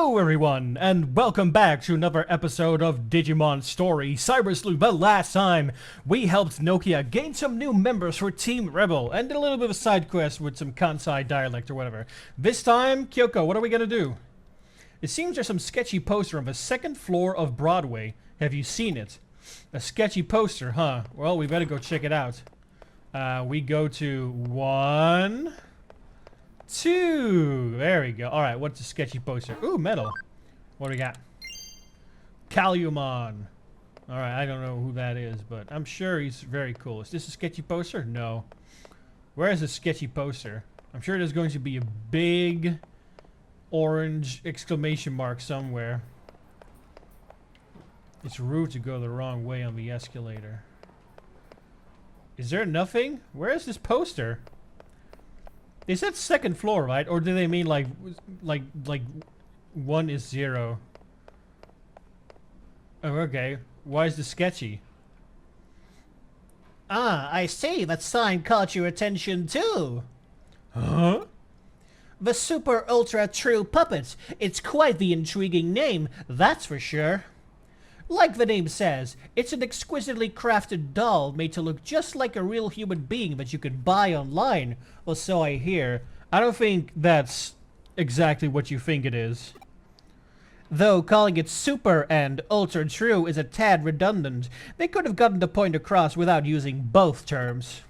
Hello everyone, and welcome back to another episode of Digimon Story Cybersleuth. But last time, we helped Nokia gain some new members for Team Rebel, and did a little bit of a side quest with some Kansai dialect or whatever. This time, Kyoko, what are we gonna do? It seems there's some sketchy poster on the second floor of Broadway. Have you seen it? A sketchy poster, huh? Well, we better go check it out. We go to 1... 2. There we go. Alright, what's the sketchy poster? Ooh, metal. What do we got? Lilamon. Alright, I don't know who that is, but I'm sure he's very cool. Is this a sketchy poster? No. Where is the sketchy poster? I'm sure there's going to be a big orange exclamation mark somewhere. It's rude to go the wrong way on the escalator. Is there nothing? Where is this poster? They said second floor, right? Or do they mean like 1 is 0? Oh, okay. Why is this sketchy? Ah, I see. That sign caught your attention too. Huh? The Super Ultra True Puppet. It's quite the intriguing name, that's for sure. Like the name says, it's an exquisitely crafted doll made to look just like a real human being that you could buy online. Well, so I hear. I don't think that's exactly what you think it is. Though calling it Super and Ultra True is a tad redundant, they could have gotten the point across without using both terms.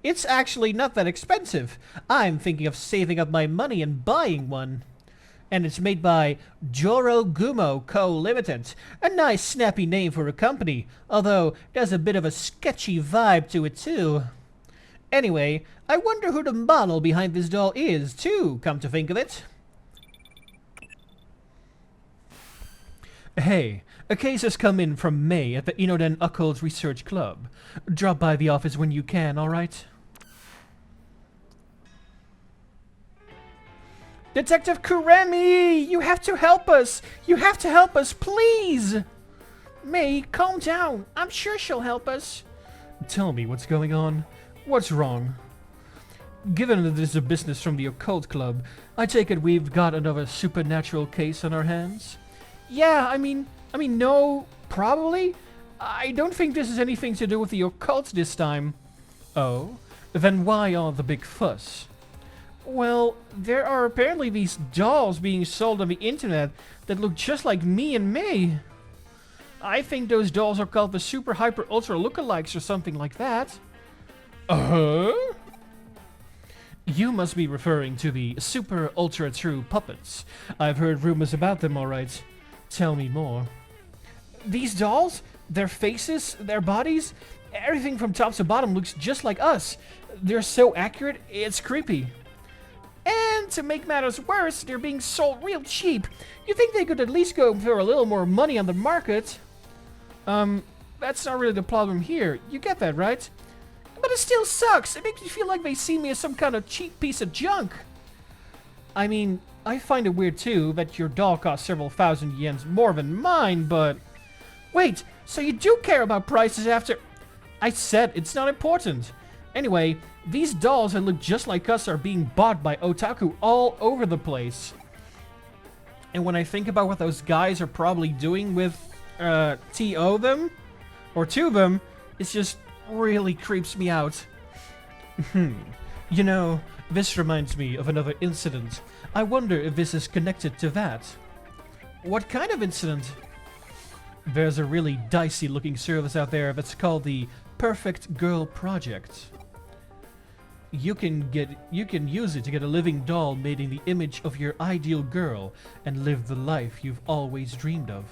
It's actually not that expensive. I'm thinking of saving up my money and buying one. And it's made by Joro Gumo Co. Limited. A nice snappy name for a company, although there's a bit of a sketchy vibe to it too. Anyway, I wonder who the model behind this doll is too, come to think of it. Hey, a case has come in from May at the Inoden Occult Research Club. Drop by the office when you can, alright? Detective Kuremi! You have to help us! You have to help us, please! May, calm down. I'm sure she'll help us. Tell me what's going on. What's wrong? Given that this is a business from the Occult Club, I take it we've got another supernatural case on our hands? Yeah, I mean, no, probably. I don't think this has anything to do with the occult this time. Oh? Then why all the big fuss? Well, there are apparently these dolls being sold on the internet that look just like me and May. I think those dolls are called the Super Hyper Ultra Lookalikes or something like that. Uh-huh? You must be referring to the Super Ultra True Puppets. I've heard rumors about them, alright. Tell me more. These dolls, their faces, their bodies, everything from top to bottom looks just like us. They're so accurate, it's creepy. And to make matters worse, they're being sold real cheap. You think they could at least go for a little more money on the market? That's not really the problem here. You get that, right? But it still sucks. It makes me feel like they see me as some kind of cheap piece of junk. I mean, I find it weird too that your doll costs several thousand yens more than mine, but... Wait, so you do care about prices after... I said it's not important. Anyway, these dolls that look just like us are being bought by otaku all over the place. And when I think about what those guys are probably doing with, to them, it just really creeps me out. You know, this reminds me of another incident. I wonder if this is connected to that. What kind of incident? There's a really dicey looking service out there that's called the Perfect Girl Project. You can use it to get a living doll made in the image of your ideal girl and live the life you've always dreamed of.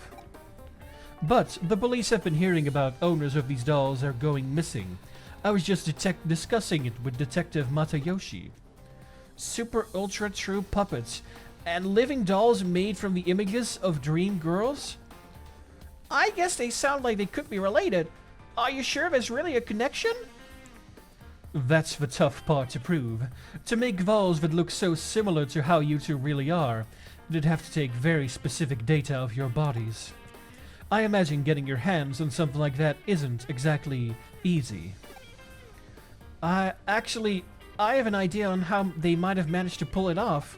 But the police have been hearing about owners of these dolls are going missing. I was just discussing it with Detective Matayoshi. Super Ultra True Puppets and living dolls made from the images of dream girls? I guess they sound like they could be related. Are you sure there's really a connection? That's the tough part to prove. To make dolls that look so similar to how you two really are, you'd have to take very specific data of your bodies. I imagine getting your hands on something like that isn't exactly easy. I have an idea on how they might have managed to pull it off.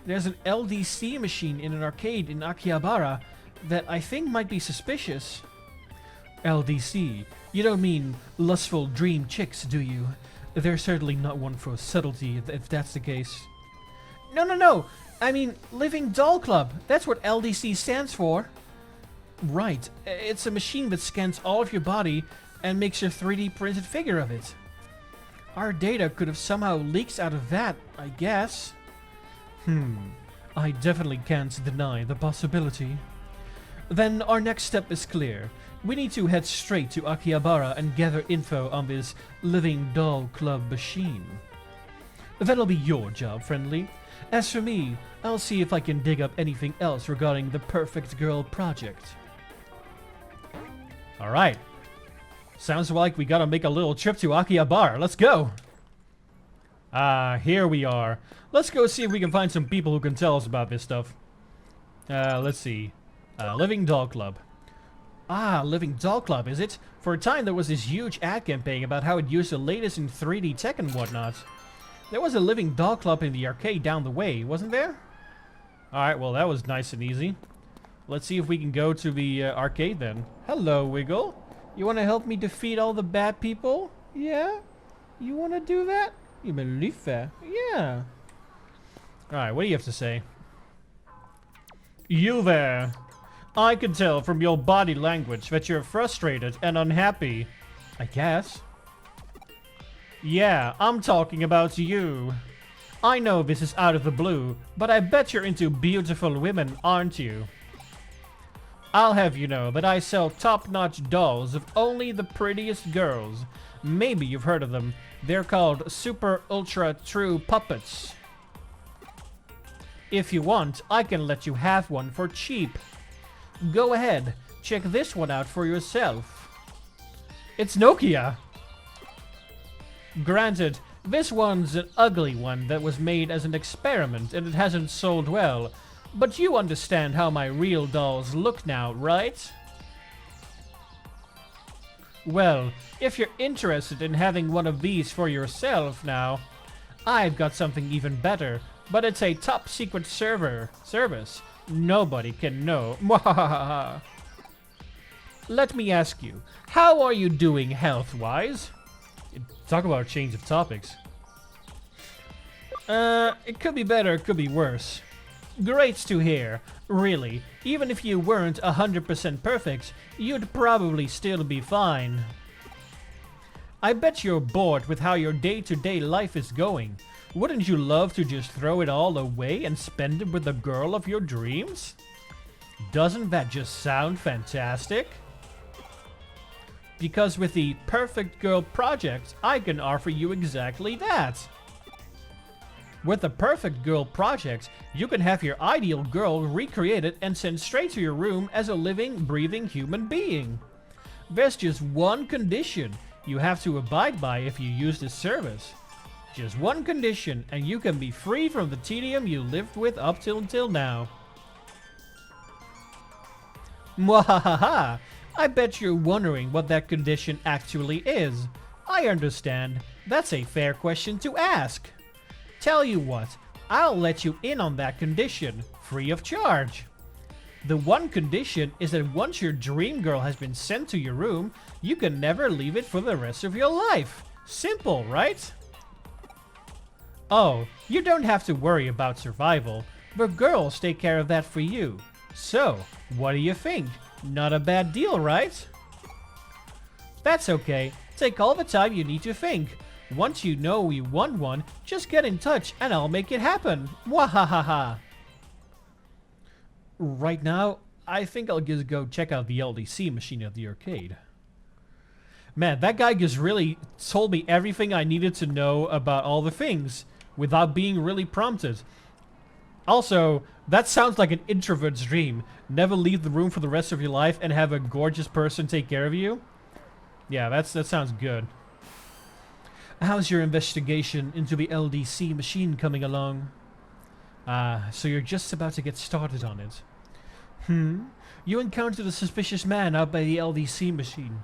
There's an LDC machine in an arcade in Akihabara that I think might be suspicious. LDC? You don't mean lustful dream chicks, do you? There's certainly not one for subtlety, if that's the case. No. I mean, Living Doll Club. That's what LDC stands for. Right. It's a machine that scans all of your body and makes a 3D printed figure of it. Our data could have somehow leaked out of that, I guess. I definitely can't deny the possibility. Then our next step is clear. We need to head straight to Akihabara and gather info on this Living Doll Club machine. That'll be your job, friendly. As for me, I'll see if I can dig up anything else regarding the Perfect Girl project. Alright. Sounds like we gotta make a little trip to Akihabara. Let's go! Here we are. Let's go see if we can find some people who can tell us about this stuff. Let's see. Living Doll Club. Living Doll Club, is it? For a time there was this huge ad campaign about how it used the latest in 3D tech and whatnot. There was a Living Doll Club in the arcade down the way, wasn't there? Alright, well that was nice and easy. Let's see if we can go to the arcade then. Hello, Wiggle. You want to help me defeat all the bad people? Yeah? You want to do that? You believe that? Yeah. Alright, what do you have to say? You there. I can tell from your body language that you're frustrated and unhappy. I guess. Yeah, I'm talking about you. I know this is out of the blue, but I bet you're into beautiful women, aren't you? I'll have you know that I sell top-notch dolls of only the prettiest girls. Maybe you've heard of them. They're called Super Ultra True Puppets. If you want, I can let you have one for cheap. Go ahead, check this one out for yourself. It's Nokia! Granted, this one's an ugly one that was made as an experiment and it hasn't sold well, but you understand how my real dolls look now, right? Well, if you're interested in having one of these for yourself now, I've got something even better, but it's a top secret service. Nobody can know. Mwahaha. Let me ask you, how are you doing health-wise? Talk about a change of topics. It could be better, it could be worse. Great to hear. Really, even if you weren't 100% perfect, you'd probably still be fine. I bet you're bored with how your day-to-day life is going. Wouldn't you love to just throw it all away and spend it with the girl of your dreams? Doesn't that just sound fantastic? Because with the Perfect Girl project, I can offer you exactly that. With the Perfect Girl project, you can have your ideal girl recreated and sent straight to your room as a living, breathing human being. There's just one condition you have to abide by if you use this service. Just one condition, and you can be free from the tedium you lived with up till until now. Mwahaha! I bet you're wondering what that condition actually is. I understand. That's a fair question to ask. Tell you what, I'll let you in on that condition, free of charge. The one condition is that once your dream girl has been sent to your room, you can never leave it for the rest of your life. Simple, right? Oh, you don't have to worry about survival. The girls take care of that for you. So, what do you think? Not a bad deal, right? That's okay. Take all the time you need to think. Once you know you want one, just get in touch and I'll make it happen. Mwahaha. Right now, I think I'll just go check out the LDC machine at the arcade. Man, that guy just really told me everything I needed to know about all the things without being really prompted. Also, that sounds like an introvert's dream. Never leave the room for the rest of your life and have a gorgeous person take care of you. Yeah, that sounds good. How's your investigation into the LDC machine coming along? So you're just about to get started on it. You encountered a suspicious man out by the LDC machine.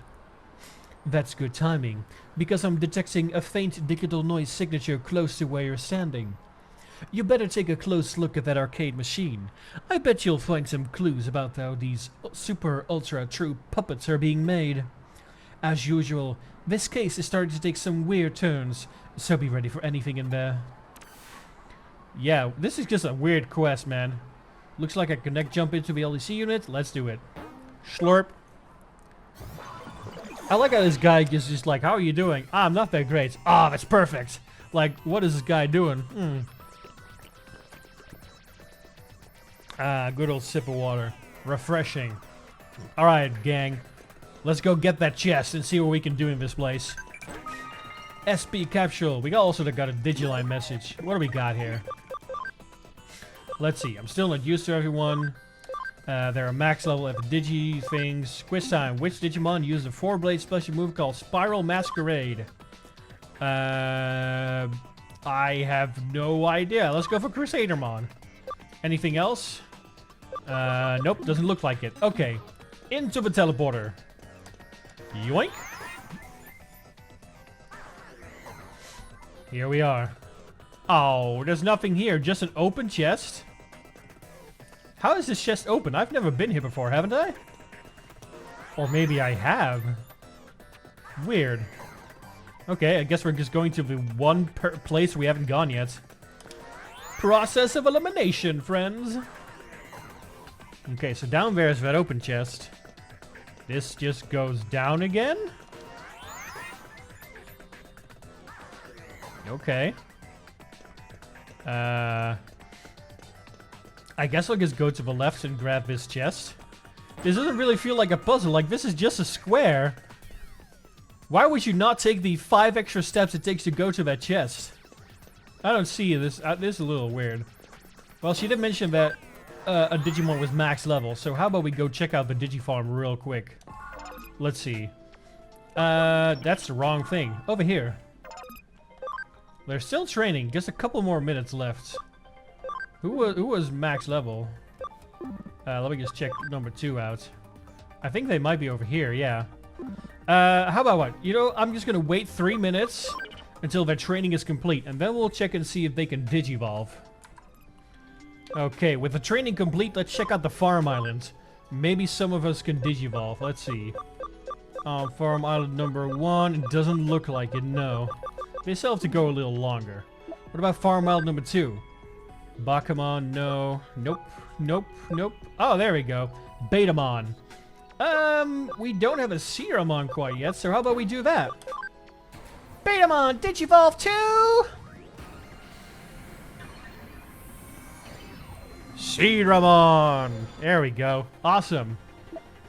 That's good timing, because I'm detecting a faint digital noise signature close to where you're standing. You better take a close look at that arcade machine. I bet you'll find some clues about how these super ultra true puppets are being made. As usual, this case is starting to take some weird turns, so be ready for anything in there. Yeah, this is just a weird quest, man. Looks like I can jump into the LEC unit. Let's do it. Slurp. I like how this guy is just like, how are you doing? Ah, I'm not that great. Ah, that's perfect. Like, what is this guy doing? Ah, good old sip of water. Refreshing. Alright, gang. Let's go get that chest and see what we can do in this place. SP capsule. We also got a Digiline message. What do we got here? Let's see. I'm still not used to everyone. There are max level at the Digi things. Quiz time. Which Digimon uses a 4-blade special move called Spiral Masquerade? I have no idea. Let's go for Crusadermon. Anything else? Nope. Doesn't look like it. Okay. Into the teleporter. Yoink. Here we are. Oh, there's nothing here. Just an open chest. How is this chest open? I've never been here before, haven't I? Or maybe I have. Weird. Okay, I guess we're just going to the one place we haven't gone yet. Process of elimination, friends. Okay, so down there is that open chest. This just goes down again? Okay. I guess I'll just go to the left and grab this chest. This doesn't really feel like a puzzle. Like, this is just a square. Why would you not take the 5 extra steps it takes to go to that chest? I don't see this. This is a little weird. Well, she did mention that a Digimon was max level, so how about we go check out the Digifarm real quick? Let's see. That's the wrong thing. Over here. They're still training. Just a couple more minutes left. Who was max level? Let me just check number 2 out. I think they might be over here, yeah. How about what? You know, I'm just gonna wait 3 minutes until their training is complete, and then we'll check and see if they can Digivolve. Okay, with the training complete, let's check out the farm island. Maybe some of us can Digivolve. Let's see. Farm island number 1. It doesn't look like it, no. They still have to go a little longer. What about farm island number 2? Bakumon, no. Nope. Nope. Nope. Oh, there we go. Betamon. We don't have a Seramon quite yet, so how about we do that? Betamon, Digivolve 2! Seramon! There we go. Awesome.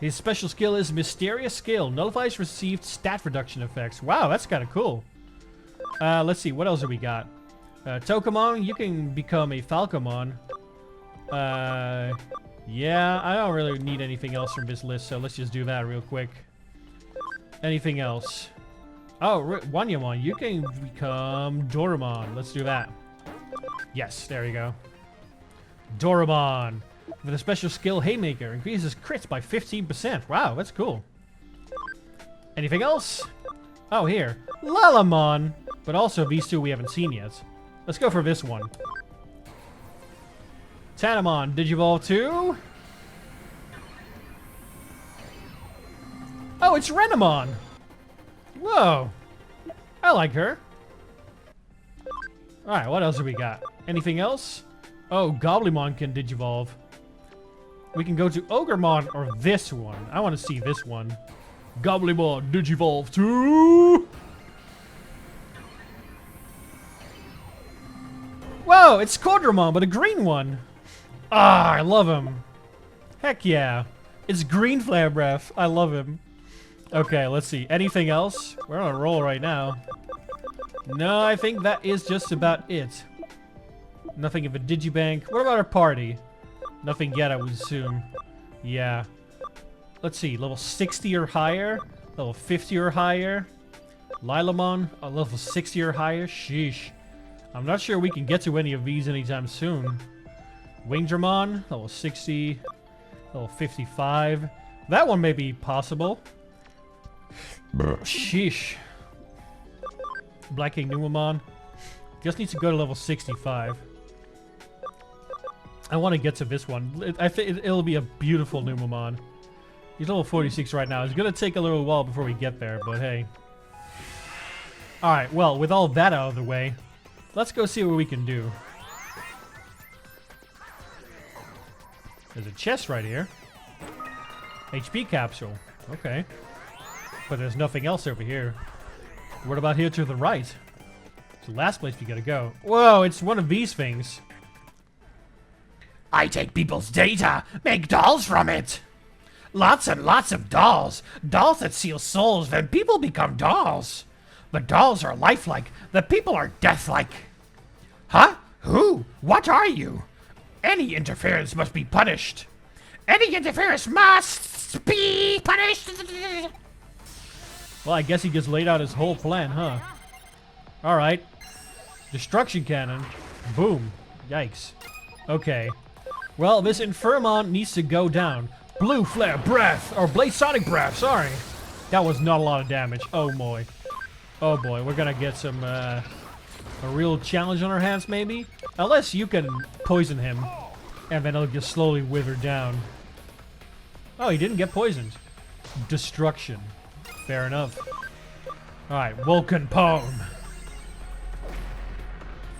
His special skill is Mysterious Skill. Nullifies received stat reduction effects. Wow, that's kind of cool. Let's see. What else do we got? Tokamon, you can become a Falcomon. Yeah, I don't really need anything else from this list, so let's just do that real quick. Anything else? Oh, Wanyamon, you can become Doraemon. Let's do that. Yes, there we go. Doraemon. With a special skill, Haymaker. Increases crits by 15%. Wow, that's cool. Anything else? Oh, here. Lilamon. But also, these two we haven't seen yet. Let's go for this one. Tanamon, Digivolve 2. Oh, it's Renamon. Whoa. I like her. Alright, what else do we got? Anything else? Oh, Goblymon can Digivolve. We can go to Ogremon or this one. I want to see this one. Goblymon, Digivolve 2. Whoa, it's Quadramon, but a green one. Ah, I love him. Heck yeah. It's Green Flare Breath. I love him. Okay, let's see. Anything else? We're on a roll right now. No, I think that is just about it. Nothing of a Digibank. What about our party? Nothing yet, I would assume. Yeah. Let's see. Level 60 or higher. Level 50 or higher. Lilamon, level 60 or higher. Sheesh. I'm not sure we can get to any of these anytime soon. Wingdramon, level 60. Level 55. That one may be possible. Sheesh. Black King Numamon. Just needs to go to level 65. I want to get to this one. I think it'll be a beautiful Numemon. He's level 46 right now. It's going to take a little while before we get there, but hey. Alright, well, with all that out of the way, let's go see what we can do. There's a chest right here. HP capsule. Okay. But there's nothing else over here. What about here to the right? It's the last place we gotta go. Whoa, it's one of these things. I take people's data, make dolls from it. Lots and lots of dolls. Dolls that steal souls, then people become dolls. The dolls are lifelike, the people are deathlike. Huh? Who? What are you? Any interference must be punished. Any interference must be punished. Well, I guess he just laid out his whole plan, huh? Alright. Destruction cannon. Boom. Yikes. Okay. Well, this Infirmon needs to go down. Blue Flare Breath! Or Blaze Sonic Breath, sorry! That was not a lot of damage. Oh boy. Oh boy, we're gonna get some, a real challenge on our hands, maybe? Unless you can poison him, and then it'll just slowly wither down. Oh, he didn't get poisoned. Destruction. Fair enough. Alright, Vulcan Palm.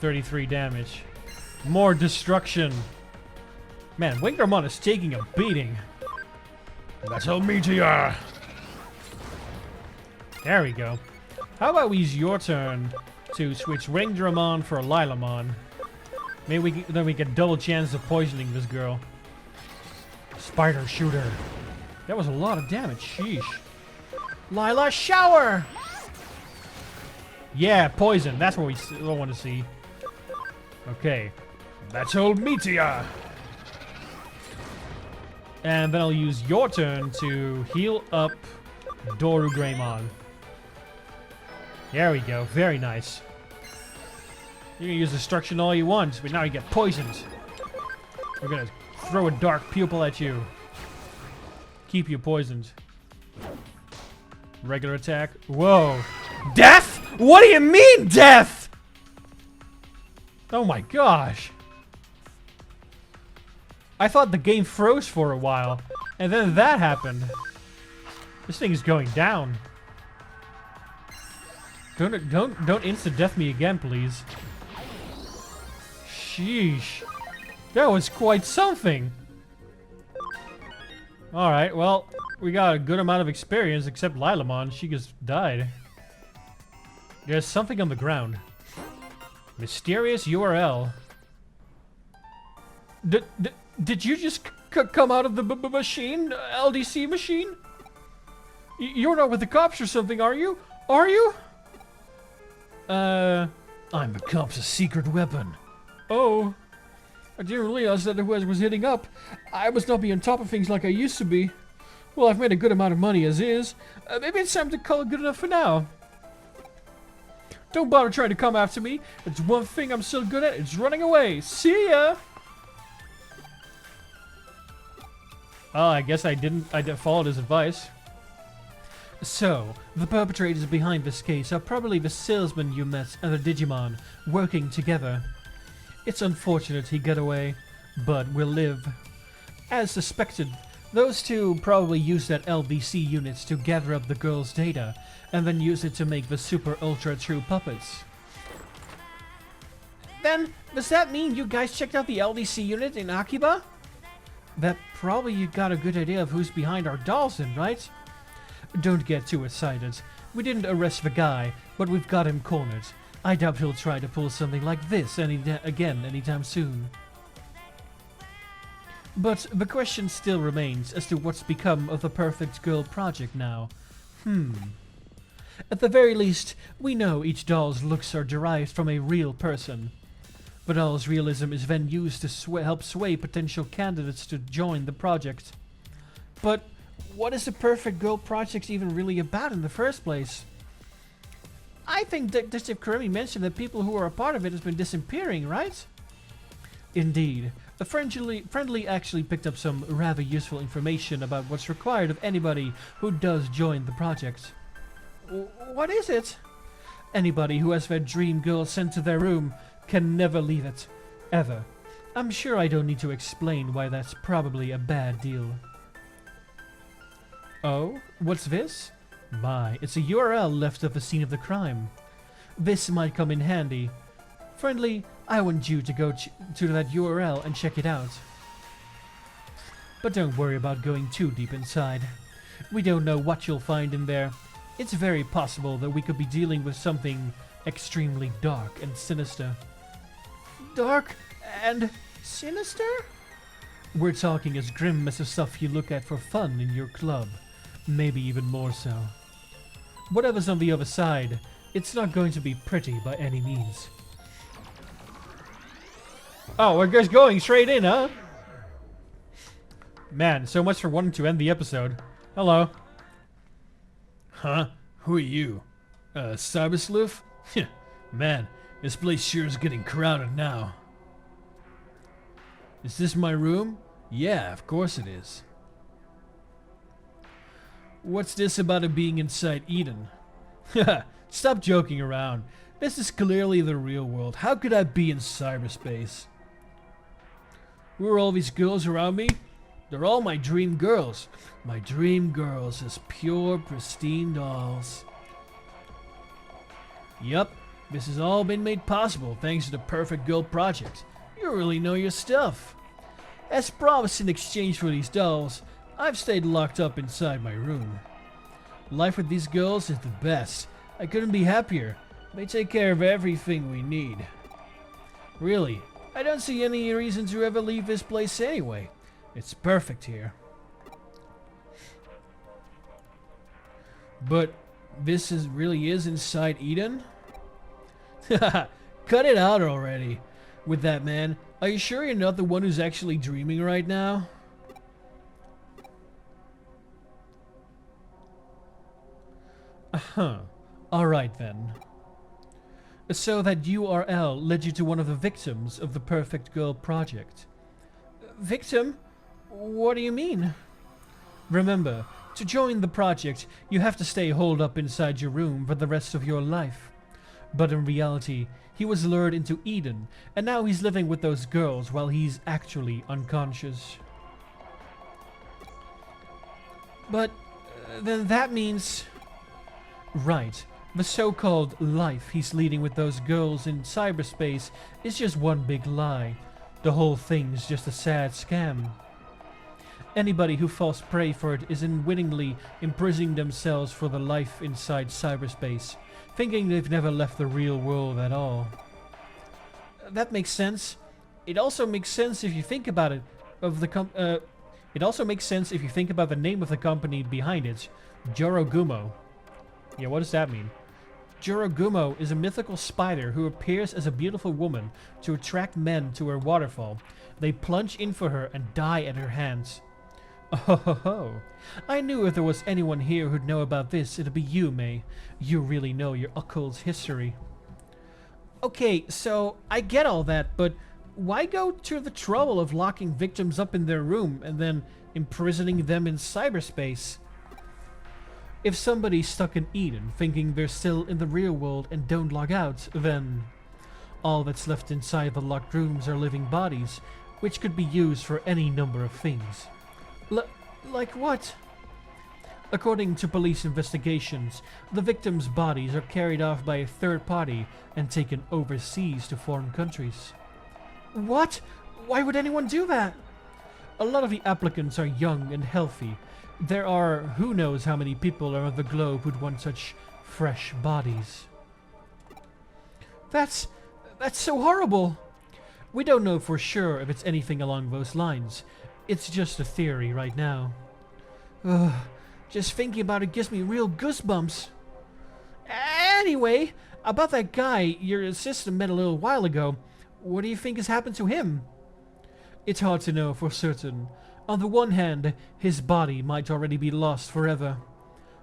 33 damage. More destruction. Man, Wingermon is taking a beating. Metal Meteor. There we go. How about we use your turn to switch Wingdramon for Lilamon? Maybe then we get double chance of poisoning this girl. Spider Shooter. That was a lot of damage. Sheesh. Lila Shower! Yeah, poison. That's what we want to see. Okay. Metal Meteor. And then I'll use your turn to heal up Doru Greymon. There we go. Very nice. You can use destruction all you want, but now you get poisoned. We're gonna throw a dark pupil at you. Keep you poisoned. Regular attack. Whoa. Death? What do you mean, death? Oh my gosh. I thought the game froze for a while, and then that happened. This thing is going down. Don't insta-death me again, please. Sheesh. That was quite something. Alright, well, we got a good amount of experience, except Lilamon. She just died. There's something on the ground. Mysterious URL. Did you just come out of the machine? LDC machine? You're not with the cops or something, are you? Are you? I'm the cops' secret weapon. Oh. I didn't realize that who I was hitting up. I must not be on top of things like I used to be. Well, I've made a good amount of money as is. Maybe it's time to call it good enough for now. Don't bother trying to come after me. It's one thing I'm still good at. It's running away. See ya! Oh, I guess I followed his advice. So, the perpetrators behind this case are probably the salesman you met and the Digimon, working together. It's unfortunate he got away, but will live. As suspected, those two probably used that LBC units to gather up the girl's data, and then use it to make the super ultra true puppets. Then, does that mean you guys checked out the LDC unit in Akiba? That probably you got a good idea of who's behind our dolls then, right? Don't get too excited. We didn't arrest the guy, but we've got him cornered. I doubt he'll try to pull something like this again anytime soon. But the question still remains as to what's become of the Perfect Girl project now. At the very least, we know each doll's looks are derived from a real person. The doll's realism is then used to help sway potential candidates to join the project. But what is the Perfect Girl project even really about in the first place? I think Detective Karemi mentioned that people who are a part of it has been disappearing, right? Indeed. A friendly actually picked up some rather useful information about what's required of anybody who does join the project. What is it? Anybody who has their dream girl sent to their room can never leave it. Ever. I'm sure I don't need to explain why that's probably a bad deal. Oh, what's this? My, it's a URL left at the scene of the crime. This might come in handy. Friendly, I want you to go to that URL and check it out. But don't worry about going too deep inside. We don't know what you'll find in there. It's very possible that we could be dealing with something extremely dark and sinister. Dark and sinister? We're talking as grim as the stuff you look at for fun in your club. Maybe even more so. Whatever's on the other side, it's not going to be pretty by any means. Oh, we're just going straight in, huh? Man, so much for wanting to end the episode. Hello. Huh? Who are you? Cybersleuth? Man, this place sure is getting crowded now. Is this my room? Yeah, of course it is. What's this about it being inside Eden? Stop joking around. This is clearly the real world. How could I be in cyberspace? Who are all these girls around me? They're all my dream girls. My dream girls as pure, pristine dolls. Yup, this has all been made possible thanks to the Perfect Girl Project. You really know your stuff. As promised in exchange for these dolls, I've stayed locked up inside my room. Life with these girls is the best. I couldn't be happier. They take care of everything we need. Really, I don't see any reason to ever leave this place anyway. It's perfect here. But this really is inside Eden? Cut it out already. With that, man, are you sure you're not the one who's actually dreaming right now? Alright then. So that URL led you to one of the victims of the Perfect Girl Project. Victim? What do you mean? Remember, to join the project, you have to stay holed up inside your room for the rest of your life. But in reality, he was lured into Eden, and now he's living with those girls while he's actually unconscious. But then that means... Right. The so-called life he's leading with those girls in cyberspace is just one big lie. The whole thing's just a sad scam. Anybody who falls prey for it is unwittingly imprisoning themselves for the life inside cyberspace, thinking they've never left the real world at all. That makes sense. It also makes sense if you think about it. It also makes sense if you think about the name of the company behind it, Jorogumo. Yeah, what does that mean? Jorogumo is a mythical spider who appears as a beautiful woman to attract men to her waterfall. They plunge in for her and die at her hands. Oh ho ho. I knew if there was anyone here who'd know about this, it'd be you, May. You really know your occult history. Okay, so I get all that, but why go to the trouble of locking victims up in their room and then imprisoning them in cyberspace? If somebody's stuck in Eden thinking they're still in the real world and don't log out, then all that's left inside the locked rooms are living bodies, which could be used for any number of things. Like what? According to police investigations, the victims' bodies are carried off by a third party and taken overseas to foreign countries. What? Why would anyone do that? A lot of the applicants are young and healthy. There are who knows how many people around the globe who'd want such fresh bodies. That's so horrible. We don't know for sure if it's anything along those lines. It's just a theory right now. Ugh, just thinking about it gives me real goosebumps. Anyway, about that guy your assistant met a little while ago, what do you think has happened to him? It's hard to know for certain. On the one hand, his body might already be lost forever.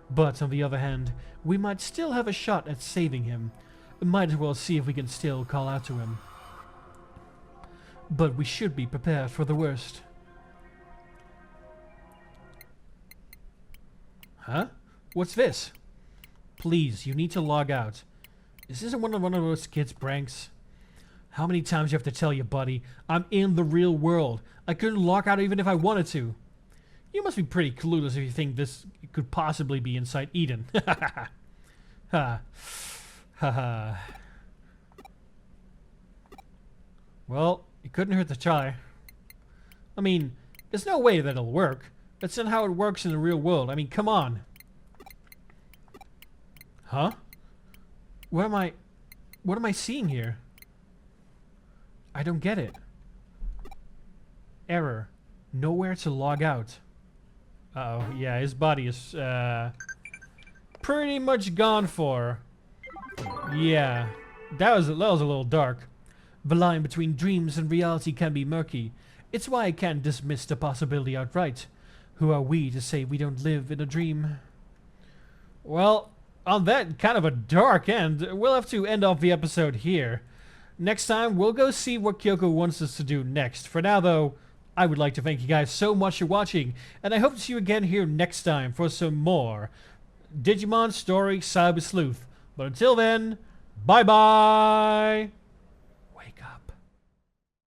But on the other hand, we might still have a shot at saving him. Might as well see if we can still call out to him. But we should be prepared for the worst. Huh? What's this? Please, you need to log out. Is this one of those kids' pranks? How many times do you have to tell you, buddy? I'm in the real world. I couldn't log out even if I wanted to. You must be pretty clueless if you think this could possibly be inside Eden. Ha ha ha. Well, it couldn't hurt to try. I mean, there's no way that'll work. That's not how it works in the real world. I mean, come on. Huh? What am I seeing here? I don't get it. Error. Nowhere to log out. Uh-oh. Yeah, his body is pretty much gone for. Yeah. That was a little dark. The line between dreams and reality can be murky. It's why I can't dismiss the possibility outright. Who are we to say we don't live in a dream? Well, on that kind of a dark end, we'll have to end off the episode here. Next time, we'll go see what Kyoko wants us to do next. For now, though, I would like to thank you guys so much for watching, and I hope to see you again here next time for some more Digimon Story Cybersleuth. But until then, bye-bye!